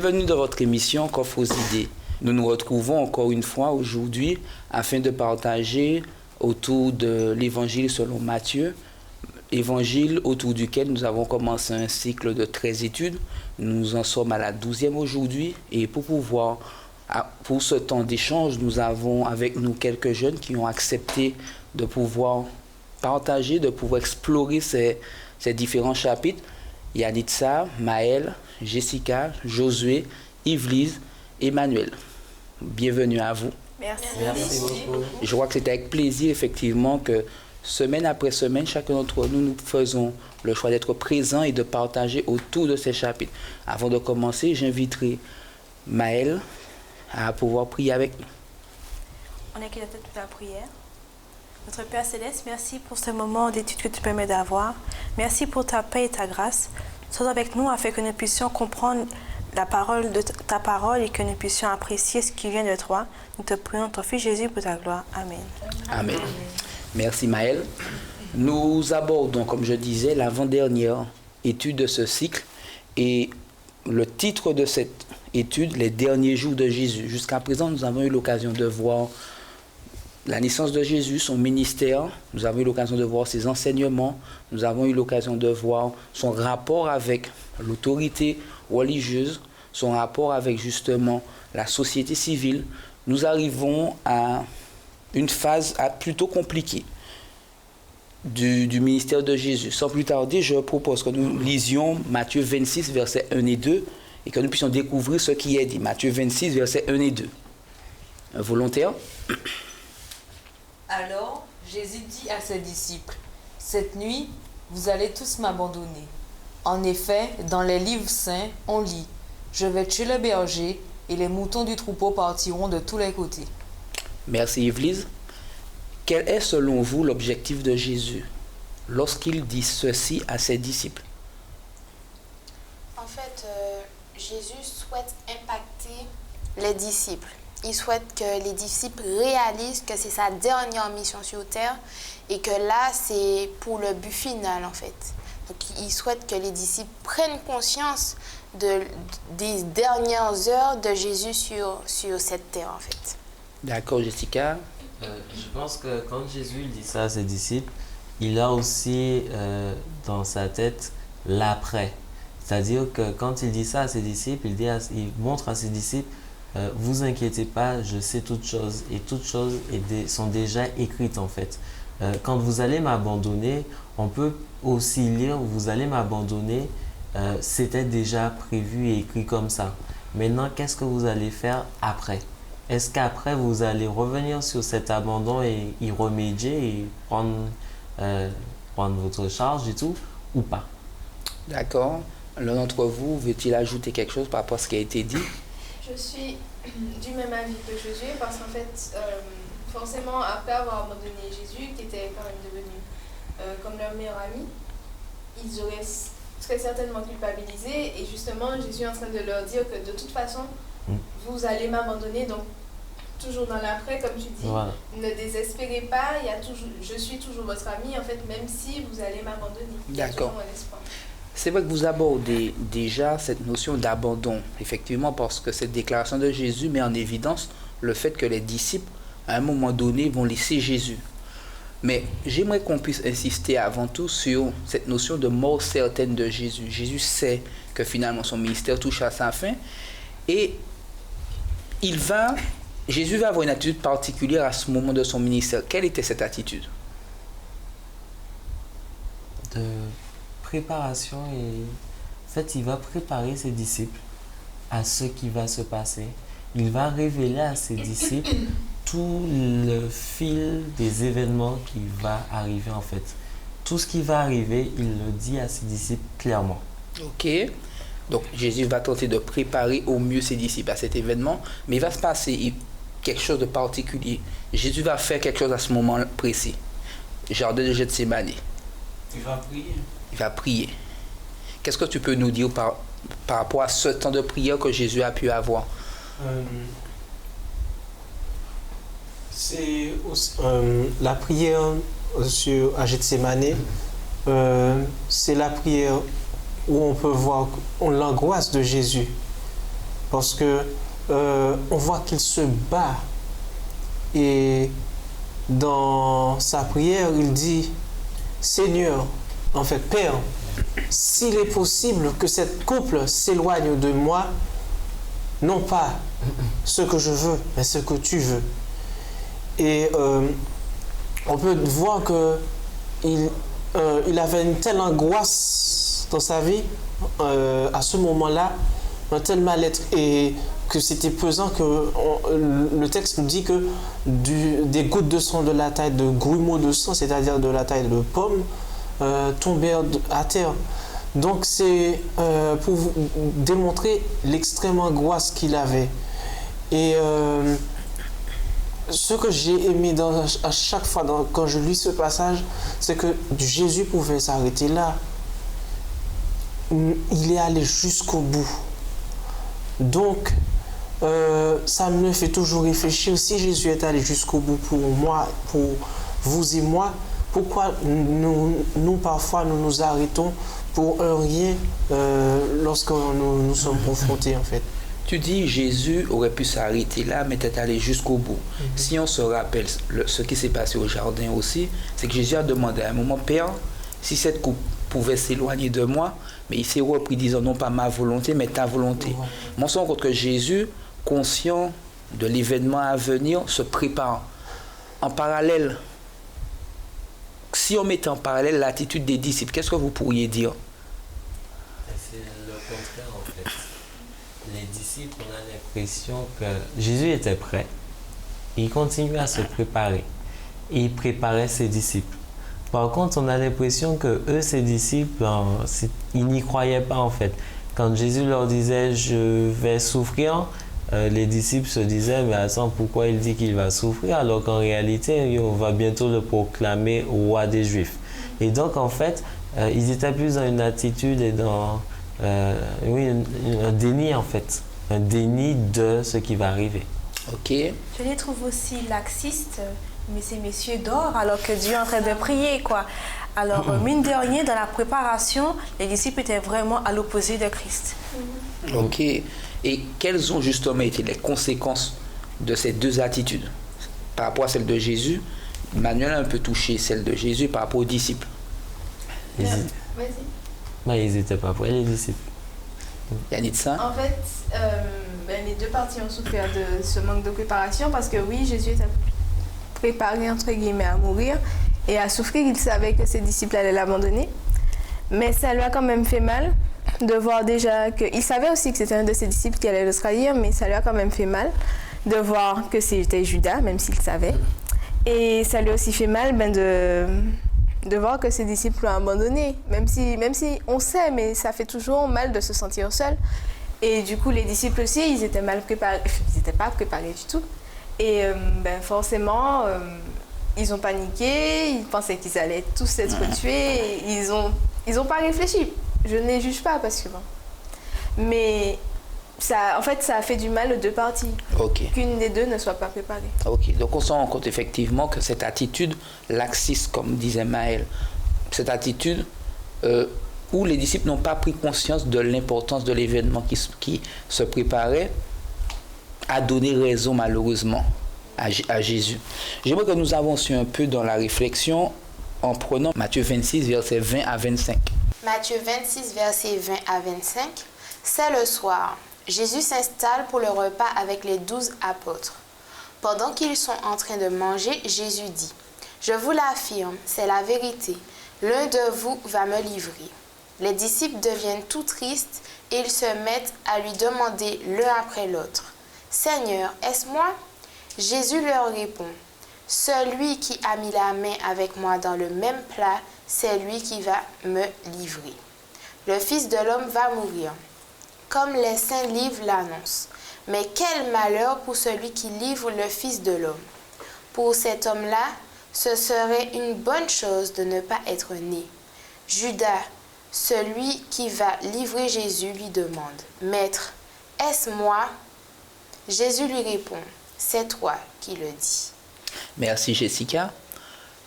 Bienvenue dans votre émission Coffre aux idées. Nous nous retrouvons encore une fois aujourd'hui afin de partager autour de l'évangile selon Matthieu, évangile autour duquel nous avons commencé un cycle de 13 études. Nous en sommes à la 12e aujourd'hui et pour ce temps d'échange, nous avons avec nous quelques jeunes qui ont accepté de pouvoir partager, de pouvoir explorer ces différents chapitres. Yanitza, Maël, Jessica, Josué, Yvelise, Emmanuel. Bienvenue à vous. Merci beaucoup. Je crois que c'est avec plaisir, effectivement, que semaine après semaine, chacun d'entre nous, nous faisons le choix d'être présents et de partager autour de ces chapitres. Avant de commencer, j'inviterai Maël à pouvoir prier avec nous. On accueille la tête pour la prière. Notre Père Céleste, merci pour ce moment d'étude que tu permets d'avoir. Merci pour ta paix et ta grâce. Sois avec nous afin que nous puissions comprendre la parole de ta parole et que nous puissions apprécier ce qui vient de toi. Nous te prions, ton Fils Jésus, pour ta gloire. Amen. Amen. Merci Maël. Nous abordons, comme je disais, l'avant-dernière étude de ce cycle et le titre de cette étude, les derniers jours de Jésus. Jusqu'à présent, nous avons eu l'occasion de voir la naissance de Jésus, son ministère, nous avons eu l'occasion de voir ses enseignements, nous avons eu l'occasion de voir son rapport avec l'autorité religieuse, son rapport avec justement la société civile. Nous arrivons à une phase plutôt compliquée du ministère de Jésus. Sans plus tarder, je propose que nous lisions Matthieu 26, versets 1 et 2 et que nous puissions découvrir ce qui est dit. Matthieu 26, versets 1 et 2. Un volontaire? Alors, Jésus dit à ses disciples, « Cette nuit, vous allez tous m'abandonner. En effet, dans les livres saints, on lit, « Je vais tuer le berger et les moutons du troupeau partiront de tous les côtés. » Merci Yvelise. Quel est selon vous l'objectif de Jésus lorsqu'il dit ceci à ses disciples? En fait, Jésus souhaite impacter les disciples. Il souhaite que les disciples réalisent que c'est sa dernière mission sur terre et que là, c'est pour le but final, en fait. Donc, il souhaite que les disciples prennent conscience des dernières heures de Jésus sur cette terre, en fait. D'accord, Jessica. Je pense que quand Jésus il dit ça à ses disciples, il a aussi dans sa tête l'après. C'est-à-dire que quand il dit ça à ses disciples, il montre à ses disciples, vous inquiétez pas, je sais toutes choses et toutes choses sont déjà écrites en fait. Quand vous allez m'abandonner, on peut aussi lire, vous allez m'abandonner, c'était déjà prévu et écrit comme ça. Maintenant, qu'est-ce que vous allez faire après? Est-ce qu'après, vous allez revenir sur cet abandon et y remédier et prendre votre charge et tout, ou pas? D'accord. L'un d'entre vous veut-il ajouter quelque chose par rapport à ce qui a été dit? Je suis du même avis que Josué parce qu'en fait, forcément, après avoir abandonné Jésus, qui était quand même devenu comme leur meilleur ami, ils seraient certainement culpabilisés et justement, Jésus est en train de leur dire que de toute façon, vous allez m'abandonner, donc toujours dans l'après, comme tu dis, voilà. Ne désespérez pas, je suis toujours votre ami, en fait, même si vous allez m'abandonner. D'accord. C'est vrai que vous abordez déjà cette notion d'abandon, effectivement, parce que cette déclaration de Jésus met en évidence le fait que les disciples, à un moment donné, vont laisser Jésus. Mais j'aimerais qu'on puisse insister avant tout sur cette notion de mort certaine de Jésus. Jésus sait que finalement son ministère touche à sa fin et Jésus va avoir une attitude particulière à ce moment de son ministère. Quelle était cette attitude? De préparation et en fait il va préparer ses disciples à ce qui va se passer. Il va révéler à ses disciples tout le fil des événements qui va arriver en fait. Tout ce qui va arriver, il le dit à ses disciples clairement. Ok. Donc Jésus va tenter de préparer au mieux ses disciples à cet événement, mais il va se passer quelque chose de particulier. Jésus va faire quelque chose à ce moment précis. Jardin de Gethsémani. Il va prier. Il va prier. Qu'est-ce que tu peux nous dire par rapport à ce temps de prière que Jésus a pu avoir? C'est la prière à Gethsémani, c'est la prière où on peut voir l'angoisse de Jésus. parce que on voit qu'il se bat. Et dans sa prière, il dit, Seigneur, en fait, Père, s'il est possible que cette couple s'éloigne de moi, non pas ce que je veux, mais ce que tu veux. Et on peut voir que il avait une telle angoisse dans sa vie à ce moment-là, un tel mal-être, et que c'était pesant, que le texte nous dit que des gouttes de sang de la taille de grumeaux de sang, c'est-à-dire de la taille de pommes, tombèrent à terre. Donc c'est pour vous démontrer l'extrême angoisse qu'il avait. Et ce que j'ai aimé à chaque fois quand je lis ce passage, c'est que Jésus pouvait s'arrêter là. Il est allé jusqu'au bout. Donc, ça me fait toujours réfléchir, si Jésus est allé jusqu'au bout pour moi, pour vous et moi, pourquoi nous parfois nous arrêtons pour un rien lorsque nous sommes confrontés en fait. Tu dis Jésus aurait pu s'arrêter là, mais est allé jusqu'au bout. Si on se rappelle ce qui s'est passé au jardin aussi, c'est que Jésus a demandé à un moment, Père, si cette coupe pouvait s'éloigner de moi, mais il s'est repris disant non pas ma volonté, mais ta volonté. Ouais. On se rend compte que Jésus, conscient de l'événement à venir, se prépare. En parallèle, si on mettait en parallèle l'attitude des disciples, qu'est-ce que vous pourriez dire? C'est le contraire en fait. Les disciples, on a l'impression que Jésus était prêt. Il continuait à se préparer. Et il préparait ses disciples. Par contre, on a l'impression que eux, ses disciples, ils n'y croyaient pas en fait. Quand Jésus leur disait « je vais souffrir », les disciples se disaient « mais attends, pourquoi il dit qu'il va souffrir alors qu'en réalité, on va bientôt le proclamer roi des Juifs ». Et donc en fait, ils étaient plus dans une attitude et dans un déni en fait. Un déni de ce qui va arriver. Ok. Je les trouve aussi laxistes. Mais ces messieurs dorment alors que Dieu est en train de prier, quoi. Alors, mine de rien, dans la préparation, les disciples étaient vraiment à l'opposé de Christ. Ok. Et quelles ont justement été les conséquences de ces deux attitudes? Par rapport à celle de Jésus, Manuel a un peu touché celle de Jésus par rapport aux disciples. Vas-y. Ils n'étaient pas prêts, les disciples. Yanitza? En fait, les deux parties ont souffert de ce manque de préparation parce que oui, Jésus était préparé entre guillemets à mourir et à souffrir. Il savait que ses disciples allaient l'abandonner, mais ça lui a quand même fait mal de voir déjà qu'il savait aussi que c'était un de ses disciples qui allait le trahir, mais ça lui a quand même fait mal de voir que c'était Judas, même s'il savait, et ça lui a aussi fait mal de voir que ses disciples l'ont abandonné, même si on sait, mais ça fait toujours mal de se sentir seul. Et du coup les disciples aussi, ils étaient mal préparés, ils n'étaient pas préparés du tout. Et forcément, ils ont paniqué, ils pensaient qu'ils allaient tous être tués, et ils ont pas réfléchi. Je ne les juge pas parce que bon. Mais ça, en fait, ça a fait du mal aux deux parties. Okay. Qu'une des deux ne soit pas préparée. Ok, donc on se rend compte effectivement que cette attitude laxiste, comme disait Maël, cette attitude où les disciples n'ont pas pris conscience de l'importance de l'événement qui se préparait, a donné raison malheureusement à Jésus. J'aimerais que nous avancions un peu dans la réflexion en prenant Matthieu 26, versets 20 à 25. Matthieu 26, versets 20 à 25. C'est le soir. Jésus s'installe pour le repas avec les 12 apôtres. Pendant qu'ils sont en train de manger, Jésus dit, « Je vous l'affirme, c'est la vérité. L'un de vous va me livrer. » Les disciples deviennent tout tristes et ils se mettent à lui demander l'un après l'autre, « Seigneur, est-ce moi ?» Jésus leur répond, « Celui qui a mis la main avec moi dans le même plat, c'est lui qui va me livrer. Le Fils de l'homme va mourir, comme les saints livres l'annoncent. Mais quel malheur pour celui qui livre le Fils de l'homme. Pour cet homme-là, ce serait une bonne chose de ne pas être né. » Judas, celui qui va livrer Jésus, lui demande, « Maître, est-ce moi ?» Jésus lui répond, « C'est toi qui le dis. » Merci Jessica.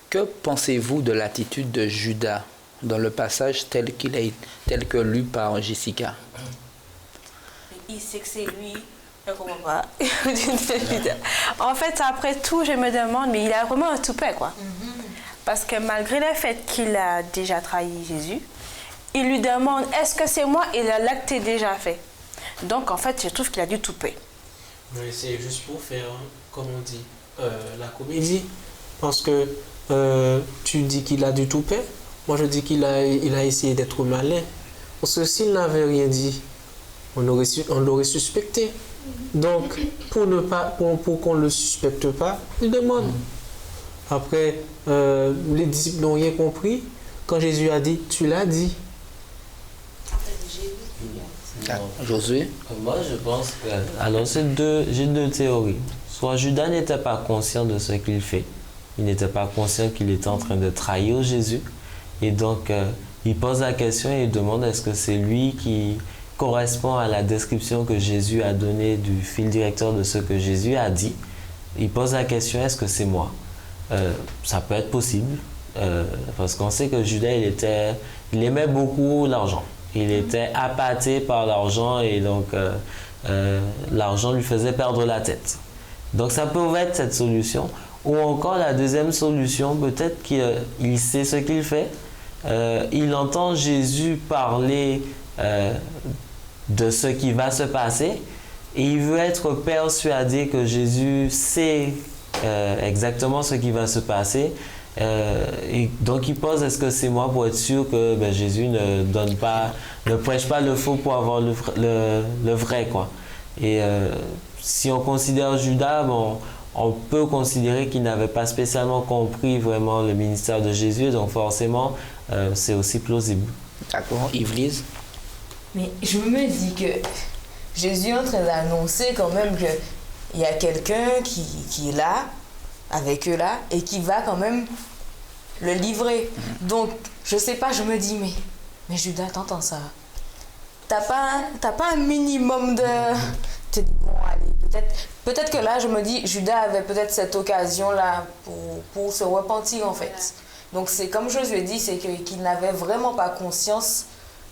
Que pensez-vous de l'attitude de Judas dans le passage tel que lu par Jessica? il sait que c'est lui. Je comprends pas. En fait, après tout, je me demande, mais il a vraiment un toupet, quoi. Parce que malgré le fait qu'il a déjà trahi Jésus, il lui demande, est-ce que c'est moi? Et l'acte est déjà fait. Donc, en fait, je trouve qu'il a du toupet. Mais c'est juste pour faire, comme on dit, la comédie. Parce que tu dis qu'il a du toupet. Moi, je dis qu'il a essayé d'être malin. Parce que s'il n'avait rien dit, on l'aurait suspecté. Donc, pour qu'on ne le suspecte pas, il demande. Après, les disciples n'ont rien compris. Quand Jésus a dit, tu l'as dit. Josué? Moi, je pense que... Alors, j'ai deux théories. Soit Judas n'était pas conscient de ce qu'il fait. Il n'était pas conscient qu'il était en train de trahir Jésus. Et donc, il pose la question et il demande est-ce que c'est lui qui correspond à la description que Jésus a donnée du fil directeur de ce que Jésus a dit. Il pose la question est-ce que c'est moi? Ça peut être possible. Parce qu'on sait que Judas, il aimait beaucoup l'argent. Il était appâté par l'argent et donc l'argent lui faisait perdre la tête. Donc ça peut être cette solution. Ou encore la deuxième solution, peut-être qu'il sait ce qu'il fait. Il entend Jésus parler de ce qui va se passer et il veut être persuadé que Jésus sait exactement ce qui va se passer. Et donc il pose est-ce que c'est moi pour être sûr que Jésus ne prêche pas le faux pour avoir le vrai, quoi. Et si on considère Judas, on peut considérer qu'il n'avait pas spécialement compris vraiment le ministère de Jésus, donc forcément c'est aussi plausible. D'accord, Yves-Lise? Mais je me dis que Jésus est en train d'annoncer quand même qu'il y a quelqu'un qui est là, avec eux là, et qui va quand même le livrer. Donc, je sais pas, je me dis, mais Judas, t'entends ça? T'as pas un minimum de... Tu te dis, bon, allez, peut-être que là, je me dis, Judas avait peut-être cette occasion-là pour se repentir, en fait. Donc, c'est comme je lui ai dit, c'est qu'il n'avait vraiment pas conscience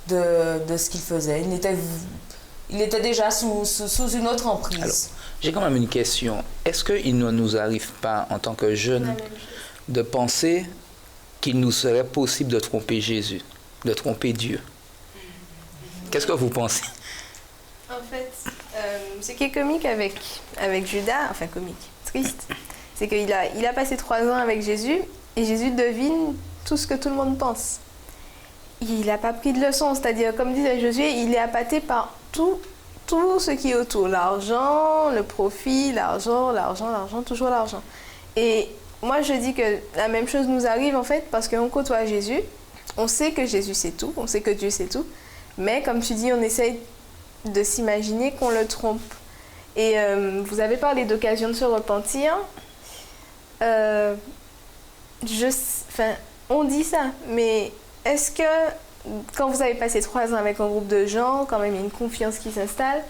de ce qu'il faisait. Il était déjà sous une autre emprise. Alors, j'ai quand même une question. Est-ce qu'il ne nous arrive pas, en tant que jeunes, de penser qu'il nous serait possible de tromper Jésus, de tromper Dieu? Qu'est-ce que vous pensez? En fait, ce qui est comique avec Judas, enfin comique, triste, c'est qu'il a passé 3 ans avec Jésus et Jésus devine tout ce que tout le monde pense. Il n'a pas pris de leçon, c'est-à-dire, comme disait Josué, il est appâté par tout ce qui est autour. L'argent, le profit, l'argent, toujours l'argent. Et moi, je dis que la même chose nous arrive, en fait, parce qu'on côtoie Jésus. On sait que Jésus sait tout, on sait que Dieu sait tout. Mais, comme tu dis, on essaye de s'imaginer qu'on le trompe. Et vous avez parlé d'occasion de se repentir. On dit ça, mais est-ce que quand vous avez passé 3 ans avec un groupe de gens, quand même il y a une confiance qui s'installe,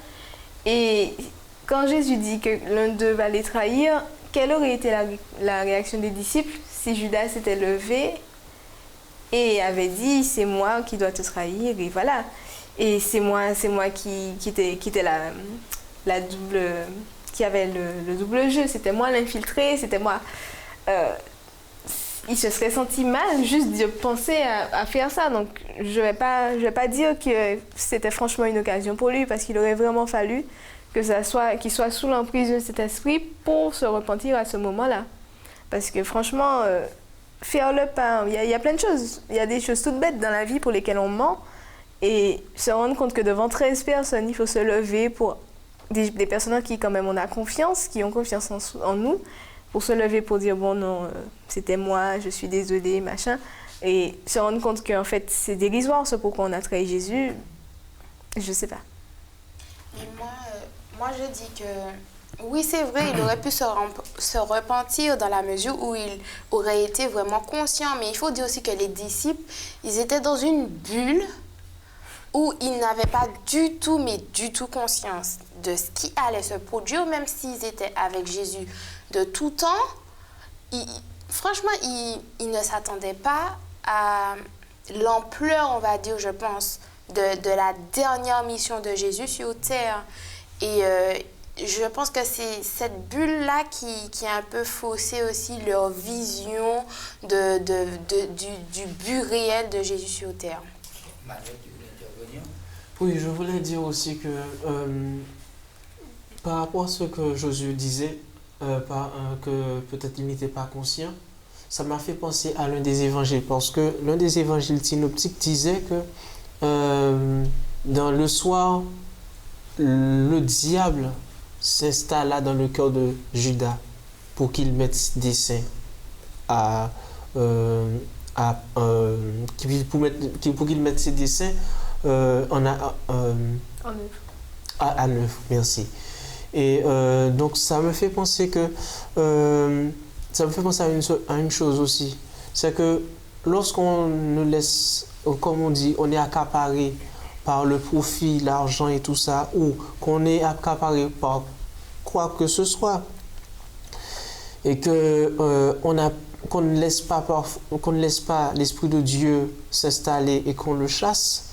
et quand Jésus dit que l'un d'eux va les trahir, quelle aurait été la réaction des disciples si Judas s'était levé et avait dit c'est moi qui dois te trahir et voilà, et c'est moi qui était la double, qui avait le double jeu, c'était moi l'infiltré, c'était moi. Il se serait senti mal juste de penser à faire ça. Donc, je vais pas dire que c'était franchement une occasion pour lui, parce qu'il aurait vraiment fallu qu'il soit sous l'emprise de cet esprit pour se repentir à ce moment-là. Parce que franchement, faire le pain, il y a plein de choses. Il y a des choses toutes bêtes dans la vie pour lesquelles on ment. Et se rendre compte que devant 13 personnes, il faut se lever pour des personnes en qui quand même on a confiance, qui ont confiance en nous, pour se lever pour dire bon non, c'était moi, je suis désolée, machin, et se rendre compte qu'en fait c'est dérisoire ce pourquoi on a trahi Jésus, je sais pas. Mais moi je dis que oui, c'est vrai, il aurait pu se repentir dans la mesure où il aurait été vraiment conscient, mais il faut dire aussi que les disciples, ils étaient dans une bulle où ils n'avaient pas du tout conscience de ce qui allait se produire, même s'ils étaient avec Jésus de tout temps. Franchement, ils ne s'attendaient pas à l'ampleur, on va dire, je pense, de la dernière mission de Jésus sur terre. Et je pense que c'est cette bulle-là qui a un peu faussé aussi leur vision du but réel de Jésus sur terre. Oui, je voulais dire aussi que par rapport à ce que Josué disait, que peut-être il n'était pas conscient, ça m'a fait penser à l'un des évangiles, parce que l'un des évangiles synoptiques disait que dans le soir, le diable s'installa dans le cœur de Judas pour qu'il mette des seins pour qu'il mette ses desseins en œuvre. Merci. Et donc ça me fait penser à une chose aussi, c'est que lorsqu'on ne laisse, comme on dit, on est accaparé par le profit, l'argent et tout ça, ou qu'on est accaparé par quoi que ce soit, et qu'on ne laisse pas l'Esprit de Dieu s'installer et qu'on le chasse,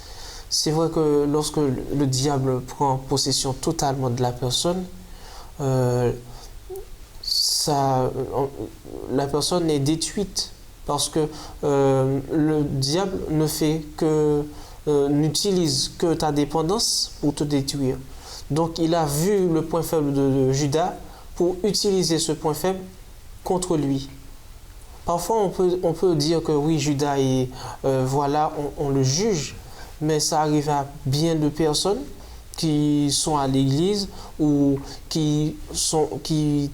c'est vrai que lorsque le diable prend possession totalement de la personne, la personne est détruite, parce que le diable n'utilise que ta dépendance pour te détruire. Donc il a vu le point faible de Judas pour utiliser ce point faible contre lui. Parfois on peut dire que oui, Judas on le juge, mais ça arrive à bien de personnes qui sont à l'église ou qui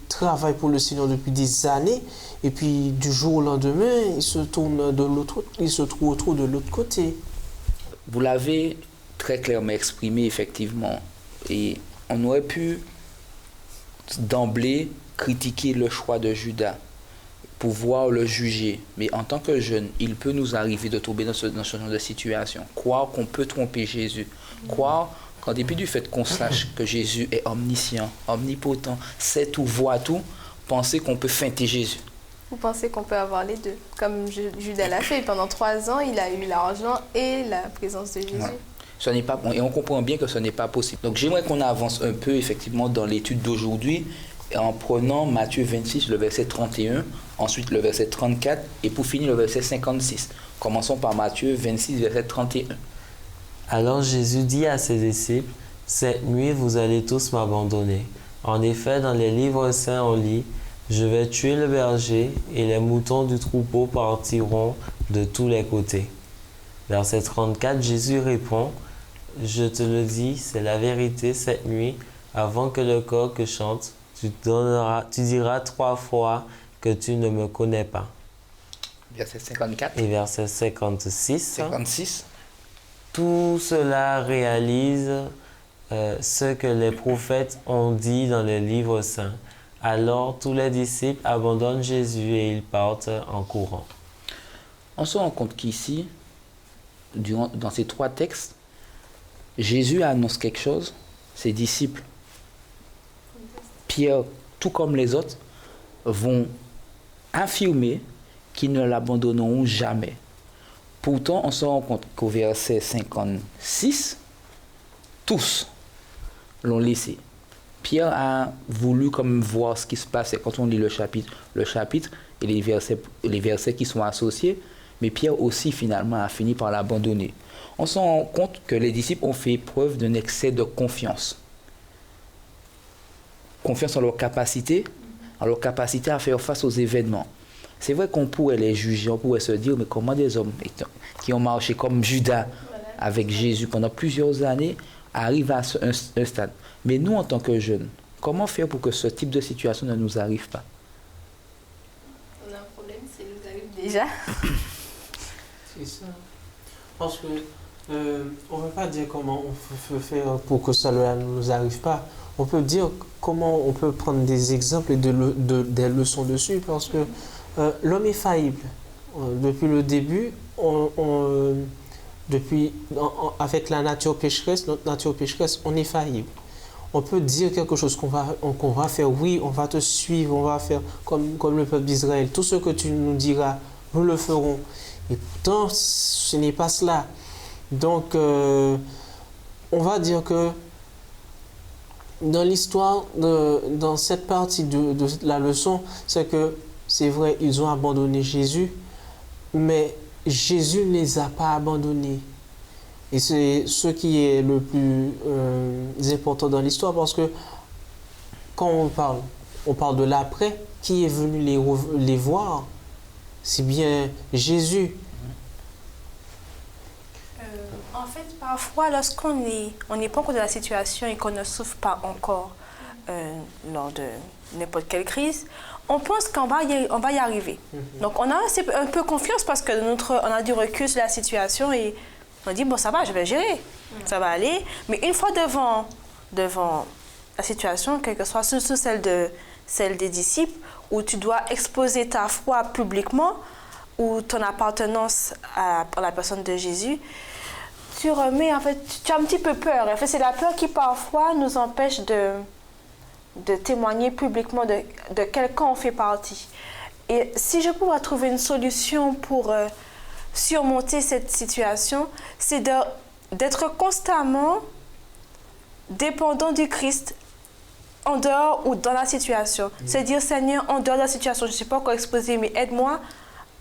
travaillent pour le Seigneur depuis des années, et puis du jour au lendemain, ils se retrouvent de l'autre côté. Vous l'avez très clairement exprimé, effectivement, et on aurait pu d'emblée critiquer le choix de Judas, pouvoir le juger, mais en tant que jeune, il peut nous arriver de tomber dans ce genre de situation, croire qu'on peut tromper Jésus, croire qu'en dépit du fait qu'on sache que Jésus est omniscient, omnipotent, sait tout, voit tout, penser qu'on peut feinter Jésus. Vous pensez qu'on peut avoir les deux, comme Judas l'a fait. Pendant 3 ans, il a eu l'argent et la présence de Jésus. Ouais. Ce n'est pas, et on comprend bien que ce n'est pas possible. Donc j'aimerais qu'on avance un peu effectivement dans l'étude d'aujourd'hui, en prenant Matthieu 26, le verset 31, ensuite le verset 34, et pour finir le verset 56. Commençons par Matthieu 26, verset 31. Alors Jésus dit à ses disciples, « Cette nuit, vous allez tous m'abandonner. En effet, dans les livres saints, on lit, « Je vais tuer le berger, et les moutons du troupeau partiront de tous les côtés. » Verset 34, Jésus répond, « Je te le dis, c'est la vérité, cette nuit, avant que le coq chante, tu diras 3 fois que tu ne me connais pas. » Verset 54. Et verset 56. 56. Tout cela réalise ce que les prophètes ont dit dans les livres saints. Alors tous les disciples abandonnent Jésus et ils partent en courant. On se rend compte qu'ici, dans ces 3 textes, Jésus annonce quelque chose, ses disciples, Pierre, tout comme les autres, vont affirmer qu'ils ne l'abandonneront jamais. Pourtant, on se rend compte qu'au verset 56, tous l'ont laissé. Pierre a voulu comme voir ce qui se passe quand on lit le chapitre et les versets qui sont associés, mais Pierre aussi finalement a fini par l'abandonner. On se rend compte que les disciples ont fait preuve d'un excès de confiance. Confiance en leur capacité à faire face aux événements. C'est vrai qu'on pourrait les juger, on pourrait se dire, mais comment des hommes qui ont marché comme Judas avec Jésus pendant plusieurs années arrivent à un stade. Mais nous, en tant que jeunes, comment faire pour que ce type de situation ne nous arrive pas? On a un problème, ça nous arrive déjà. C'est ça. Parce que on ne peut pas dire comment on peut faire pour que cela ne nous arrive pas. On peut dire comment on peut prendre des exemples et des leçons dessus, parce que l'homme est faillible. Depuis le début, avec la nature pécheresse, notre nature pécheresse, on est faillible. On peut dire quelque chose qu'on va faire, oui, on va te suivre, on va faire comme le peuple d'Israël. Tout ce que tu nous diras, nous le ferons. Et pourtant, ce n'est pas cela. Donc, on va dire que dans l'histoire, dans cette partie de la leçon, c'est que c'est vrai, ils ont abandonné Jésus, mais Jésus ne les a pas abandonnés. Et c'est ce qui est le plus important dans l'histoire, parce que quand on parle de l'après, qui est venu les voir? C'est bien Jésus. En fait, parfois, lorsqu'on n'est pas encore dans la situation et qu'on ne souffre pas encore lors de n'importe quelle crise, on pense qu'on va y arriver. Donc, on a un peu confiance parce que on a du recul sur la situation et on dit, bon, ça va, je vais gérer, ça va aller. Mais une fois devant la situation, quelle que soit, surtout celle des disciples, où tu dois exposer ta foi publiquement, ou ton appartenance à la personne de Jésus, tu remets, en fait, tu as un petit peu peur. En fait, c'est la peur qui, parfois, nous empêche de témoigner publiquement de quel camp on fait partie. Et si je pouvais trouver une solution pour surmonter cette situation, c'est d'être constamment dépendant du Christ en dehors ou dans la situation. C'est dire, Seigneur, en dehors de la situation, je ne suis pas encore exposée, mais aide-moi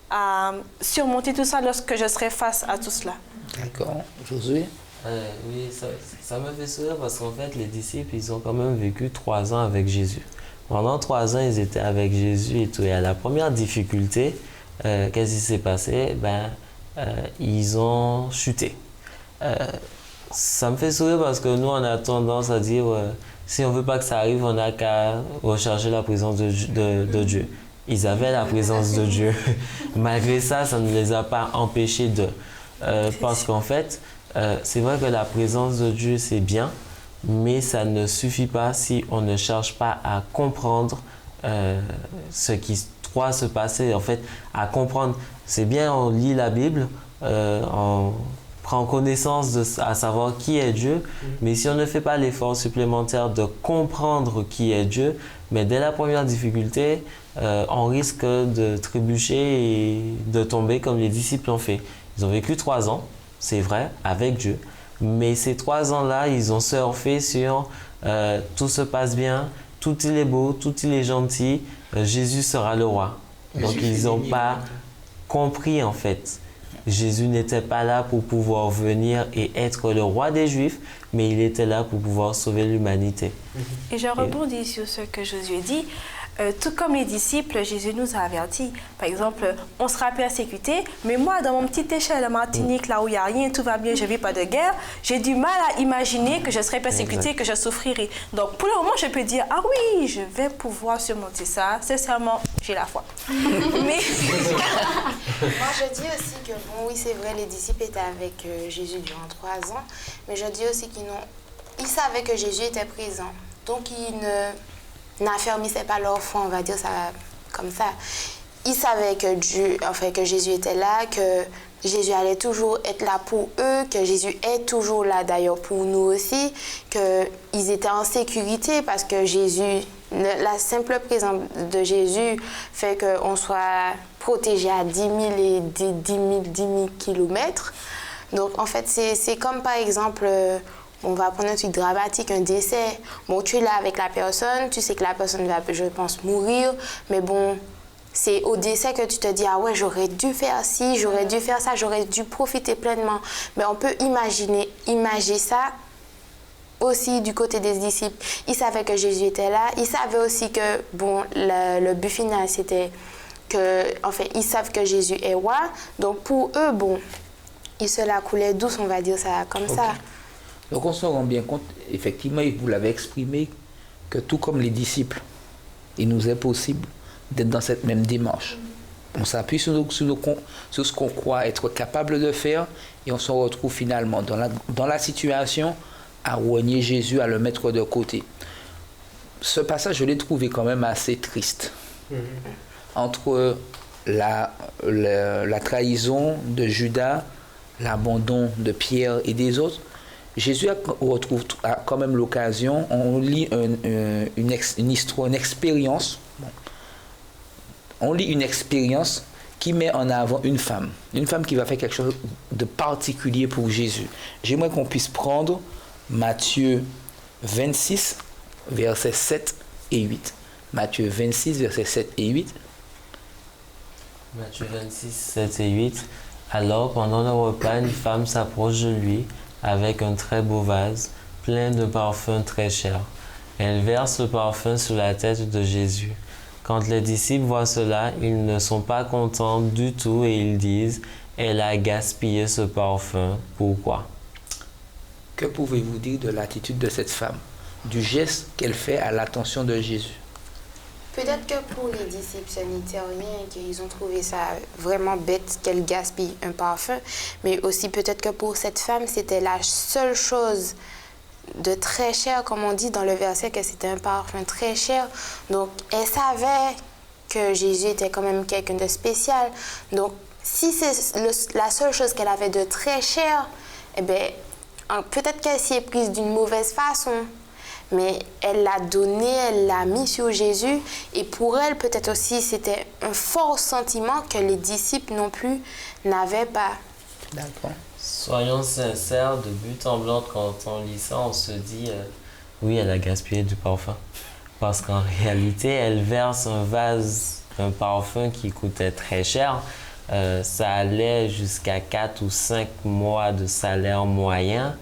à surmonter tout ça lorsque je serai face à tout cela. D'accord. Josué? Oui, ça me fait sourire parce qu'en fait, les disciples, ils ont quand même vécu 3 ans avec Jésus. Pendant 3 ans, ils étaient avec Jésus et tout. Et à la première difficulté, qu'est-ce qui s'est passé? Ils ont chuté. Ça me fait sourire parce que nous, on a tendance à dire, si on ne veut pas que ça arrive, on n'a qu'à rechercher la présence de Dieu. Ils avaient la présence de Dieu. Malgré ça, ça ne les a pas empêchés de... parce qu'en fait, c'est vrai que la présence de Dieu, c'est bien, mais ça ne suffit pas si on ne cherche pas à comprendre ce qui doit se passer. En fait, à comprendre, c'est bien, on lit la Bible, on prend connaissance à savoir qui est Dieu, mais si on ne fait pas l'effort supplémentaire de comprendre qui est Dieu, mais dès la première difficulté, on risque de trébucher et de tomber comme les disciples ont fait. Ils ont vécu 3 ans, c'est vrai, avec Dieu. Mais ces 3 ans-là, ils ont surfé sur tout se passe bien, tout il est beau, tout il est gentil, Jésus sera le roi. Donc ils n'ont pas compris en fait. Jésus n'était pas là pour pouvoir venir et être le roi des Juifs, mais il était là pour pouvoir sauver l'humanité. Et je rebondis sur ce que Josué dit. Tout comme les disciples, Jésus nous a avertis. Par exemple, on sera persécuté, mais moi, dans mon petite échelle de Martinique, là où il n'y a rien, tout va bien, je ne vis pas de guerre, j'ai du mal à imaginer que je serai persécuté, que je souffrirai. Donc, pour le moment, je peux dire, ah oui, je vais pouvoir surmonter ça. Sincèrement, j'ai la foi. Mais... Moi, je dis aussi que, bon, oui, c'est vrai, les disciples étaient avec Jésus durant 3 ans, mais je dis aussi qu'ils savaient que Jésus était présent. Donc, ils n'affermissaient pas leur foi, on va dire ça comme ça. Ils savaient que Jésus était là, que Jésus allait toujours être là pour eux, que Jésus est toujours là d'ailleurs pour nous aussi, qu'ils étaient en sécurité parce que la simple présence de Jésus fait qu'on soit protégé à 10 000 et 10 000 kilomètres. Donc en fait, c'est comme par exemple... on va prendre un truc dramatique, un décès. Bon, tu es là avec la personne, tu sais que la personne va, je pense, mourir, mais bon, c'est au décès que tu te dis, ah ouais, j'aurais dû faire ci, j'aurais dû faire ça, j'aurais dû profiter pleinement. Mais on peut imaginer ça aussi du côté des disciples. Ils savaient que Jésus était là, ils savaient aussi que, bon, le but final, c'était que, en fait, ils savent que Jésus est roi. Donc pour eux, bon, ils se la coulaient douce, on va dire ça comme ça. Donc on se rend bien compte, effectivement, et vous l'avez exprimé, que tout comme les disciples, il nous est possible d'être dans cette même démarche. On s'appuie sur ce qu'on croit être capable de faire et on se retrouve finalement dans la situation à renier Jésus, à le mettre de côté. Ce passage, je l'ai trouvé quand même assez triste. Entre la trahison de Judas, l'abandon de Pierre et des autres, Jésus a quand même l'occasion, on lit une histoire, une expérience. On lit une expérience qui met en avant une femme qui va faire quelque chose de particulier pour Jésus. J'aimerais qu'on puisse prendre Matthieu 26, versets 7 et 8. Matthieu 26, versets 7 et 8. Matthieu 26, 7 et 8. Alors, pendant le repas, une femme s'approche de lui avec un très beau vase, plein de parfums très chers. Elle verse le parfum sur la tête de Jésus. Quand les disciples voient cela, ils ne sont pas contents du tout et ils disent « Elle a gaspillé ce parfum. Pourquoi ?» Que pouvez-vous dire de l'attitude de cette femme, du geste qu'elle fait à l'attention de Jésus? Peut-être que pour les disciples, ce n'était rien, qu'ils ont trouvé ça vraiment bête qu'elle gaspille un parfum, mais aussi peut-être que pour cette femme, c'était la seule chose de très cher, comme on dit dans le verset, que c'était un parfum très cher. Donc, elle savait que Jésus était quand même quelqu'un de spécial. Donc, si c'est la seule chose qu'elle avait de très cher, eh bien, peut-être qu'elle s'y est prise d'une mauvaise façon. Mais elle l'a donné, elle l'a mis sur Jésus. Et pour elle, peut-être aussi, c'était un fort sentiment que les disciples non plus n'avaient pas. D'accord. Soyons sincères, de but en blanc, quand on lit ça, on se dit oui, elle a gaspillé du parfum. Parce qu'en réalité, elle verse un vase d'un parfum qui coûtait très cher. Ça allait jusqu'à 4 ou 5 mois de salaire moyen,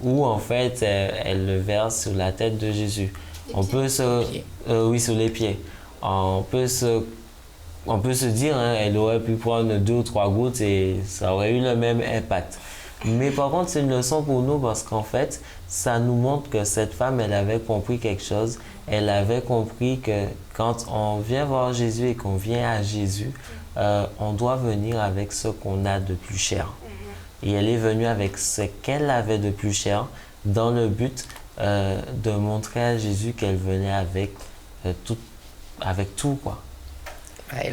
où en fait, elle le verse sur la tête de Jésus. Oui, sur les pieds. On peut se dire, hein, elle aurait pu prendre 2 ou 3 gouttes et ça aurait eu le même impact. Mais par contre, c'est une leçon pour nous parce qu'en fait, ça nous montre que cette femme, elle avait compris quelque chose. Elle avait compris que quand on vient voir Jésus et qu'on vient à Jésus, on doit venir avec ce qu'on a de plus cher. Et elle est venue avec ce qu'elle avait de plus cher dans le but de montrer à Jésus qu'elle venait avec tout, quoi.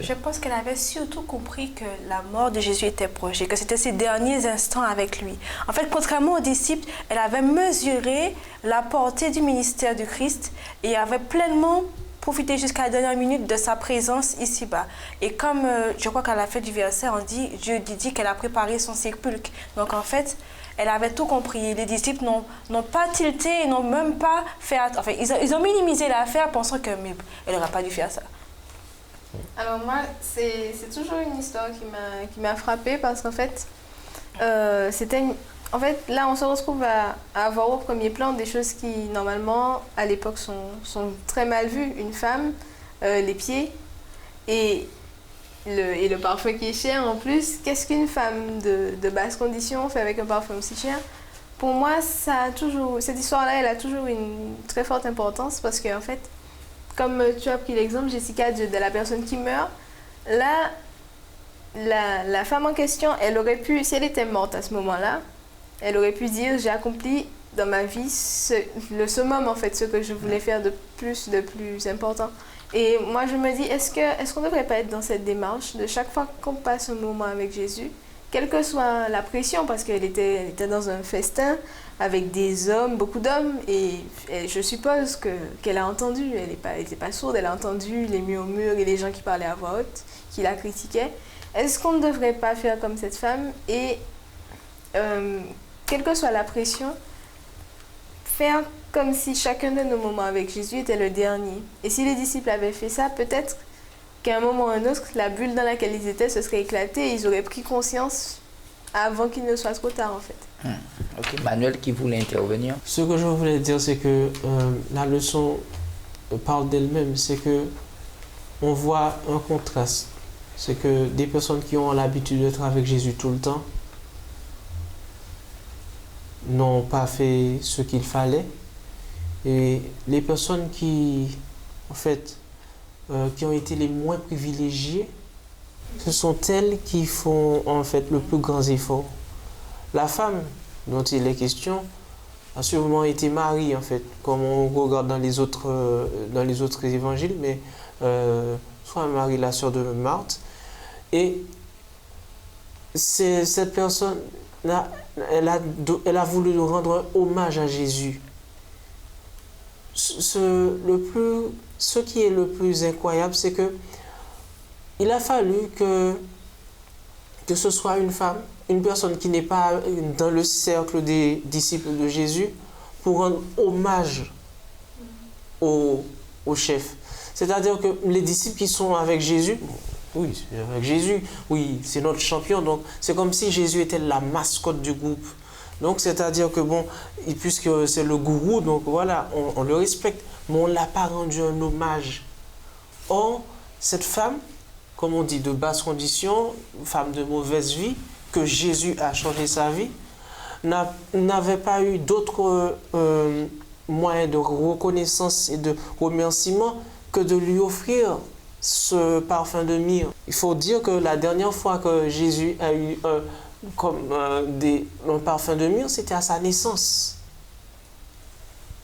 Je pense qu'elle avait surtout compris que la mort de Jésus était proche et que c'était ses derniers instants avec lui. En fait, contrairement aux disciples, elle avait mesuré la portée du ministère du Christ et avait pleinement profité jusqu'à la dernière minute de sa présence ici-bas. Et comme je crois qu'à la fin du verset, Dieu dit qu'elle a préparé son sépulcre. Donc en fait, elle avait tout compris. Les disciples n'ont pas tilté et n'ont même pas fait... Enfin, ils ont minimisé l'affaire pensant qu'elle n'aurait pas dû faire ça. Alors moi, c'est toujours une histoire qui m'a frappée parce qu'en fait, en fait, là, on se retrouve à avoir au premier plan des choses qui, normalement, à l'époque, sont très mal vues. Une femme, les pieds et le parfum qui est cher en plus. Qu'est-ce qu'une femme de basse condition fait avec un parfum aussi cher? Pour moi, cette histoire-là, elle a toujours une très forte importance parce qu'en fait, comme tu as pris l'exemple, Jessica, de la personne qui meurt, là, la femme en question, elle aurait pu, si elle était morte à ce moment-là, elle aurait pu dire, j'ai accompli dans ma vie le summum, en fait, ce que je voulais faire de plus important. Et moi, je me dis, est-ce qu'on ne devrait pas être dans cette démarche de chaque fois qu'on passe un moment avec Jésus, quelle que soit la pression, parce qu'elle était dans un festin avec des hommes, beaucoup d'hommes, et je suppose qu'elle a entendu, elle n'était pas sourde, elle a entendu les murmures et les gens qui parlaient à voix haute, qui la critiquaient. Est-ce qu'on ne devrait pas faire comme cette femme et, quelle que soit la pression, faire comme si chacun de nos moments avec Jésus était le dernier. Et si les disciples avaient fait ça, peut-être qu'à un moment ou un autre, la bulle dans laquelle ils étaient se serait éclatée et ils auraient pris conscience avant qu'il ne soit trop tard, en fait. Ok, Manuel qui voulait intervenir. Ce que je voulais dire, c'est que la leçon parle d'elle-même. C'est que on voit un contraste. C'est que des personnes qui ont l'habitude d'être avec Jésus tout le temps n'ont pas fait ce qu'il fallait. Et les personnes qui, en fait, qui ont été les moins privilégiées, ce sont elles qui font, en fait, le plus grand effort. La femme dont il est question a sûrement été mariée, en fait, comme on regarde dans les autres évangiles, mais soit Marie, la sœur de Marthe. Et cette personne, elle a voulu rendre un hommage à Jésus. Ce qui est le plus incroyable, c'est que il a fallu que que ce soit une femme, une personne qui n'est pas dans le cercle des disciples de Jésus, pour rendre hommage au chef. C'est-à-dire que les disciples qui sont avec Jésus, oui, avec Jésus, oui, c'est notre champion, donc c'est comme si Jésus était la mascotte du groupe. Donc c'est-à-dire que bon, puisque c'est le gourou, donc voilà, on le respecte, mais on ne l'a pas rendu un hommage. Or, cette femme, comme on dit, de basse condition, femme de mauvaise vie, que Jésus a changé sa vie, n'avait pas eu d'autres moyens de reconnaissance et de remerciement que de lui offrir ce parfum de myrrhe. Il faut dire que la dernière fois que Jésus a eu un parfum de myrrhe, c'était à sa naissance.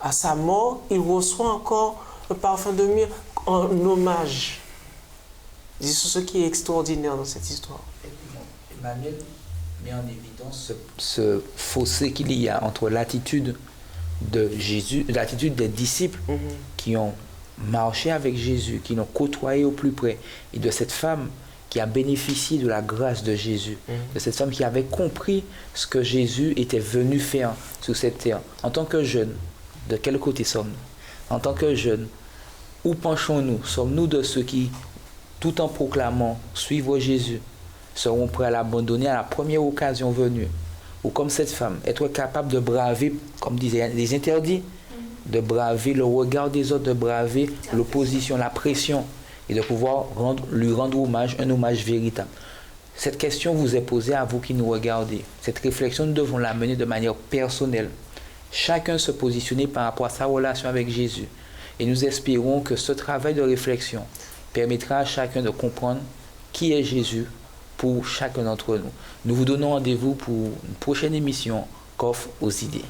À sa mort, il reçoit encore un parfum de myrrhe en hommage. C'est ce qui est extraordinaire dans cette histoire. Emmanuel met en évidence ce fossé qu'il y a entre l'attitude de Jésus, l'attitude des disciples qui ont marché avec Jésus, qui l'ont côtoyé au plus près, et de cette femme qui a bénéficié de la grâce de Jésus, de cette femme qui avait compris ce que Jésus était venu faire sur cette terre. En tant que jeunes, de quel côté sommes-nous? En tant que jeunes, où penchons-nous? Sommes-nous de ceux qui, tout en proclamant suivre Jésus, seront prêts à l'abandonner à la première occasion venue? Ou comme cette femme, être capable de braver, comme disaient les interdits, de braver le regard des autres, de braver l'opposition, la pression, et de pouvoir lui rendre hommage, un hommage véritable. Cette question vous est posée à vous qui nous regardez. Cette réflexion, nous devons la mener de manière personnelle. Chacun se positionner par rapport à sa relation avec Jésus. Et nous espérons que ce travail de réflexion permettra à chacun de comprendre qui est Jésus pour chacun d'entre nous. Nous vous donnons rendez-vous pour une prochaine émission Coffre aux idées.